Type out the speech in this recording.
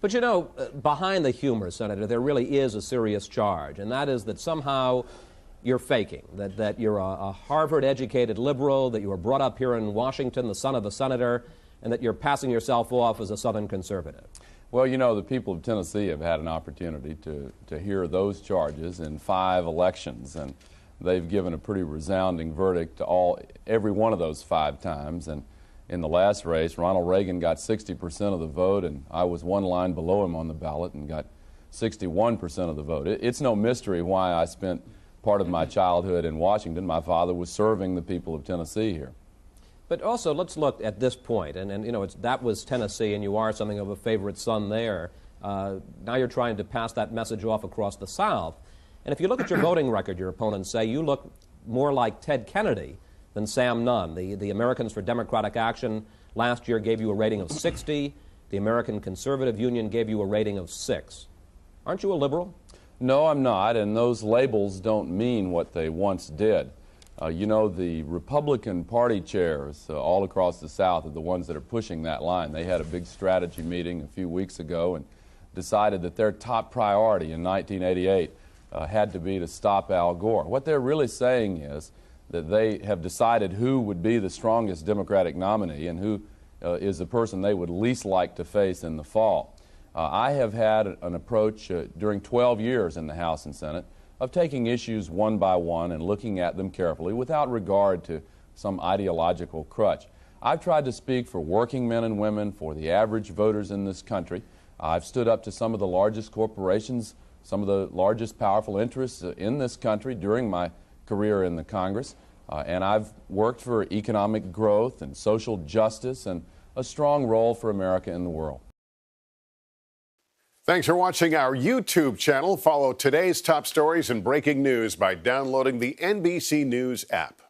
But you know, behind the humor, Senator, there really is a serious charge, and that is that somehow you're faking, that you're a Harvard-educated liberal, that you were brought up here in Washington, the son of a senator, and that you're passing yourself off as a Southern conservative. Well, you know, the people of Tennessee have had an opportunity to hear those charges in 5 elections, and they've given a pretty resounding verdict to every one of those 5 times. And in the last race, Ronald Reagan got 60% of the vote, and I was one line below him on the ballot and got 61% of the vote. It's no mystery why I spent part of my childhood in Washington. My father was serving the people of Tennessee here. But also, let's look at this point, and you know, that was Tennessee, and you are something of a favorite son there. Now you're trying to pass that message off across the South. And if you look at your voting record, your opponents say you look more like Ted Kennedy than Sam Nunn. The Americans for Democratic Action last year gave you a rating of 60. The American Conservative Union gave you a rating of 6. Aren't you a liberal? No, I'm not, and those labels don't mean what they once did. You know, the Republican Party chairs all across the South are the ones that are pushing that line. They had a big strategy meeting a few weeks ago and decided that their top priority in 1988 had to be to stop Al Gore. What they're really saying is that they have decided who would be the strongest Democratic nominee and who is the person they would least like to face in the fall. I have had an approach during 12 years in the House and Senate of taking issues one by one and looking at them carefully without regard to some ideological crutch. I've tried to speak for working men and women, for the average voters in this country. I've stood up to some of the largest corporations, some of the largest powerful interests in this country during my career in the Congress, and I've worked for economic growth and social justice and a strong role for America in the world. Thanks for watching our YouTube channel. Follow today's top stories and breaking news by downloading the NBC News app.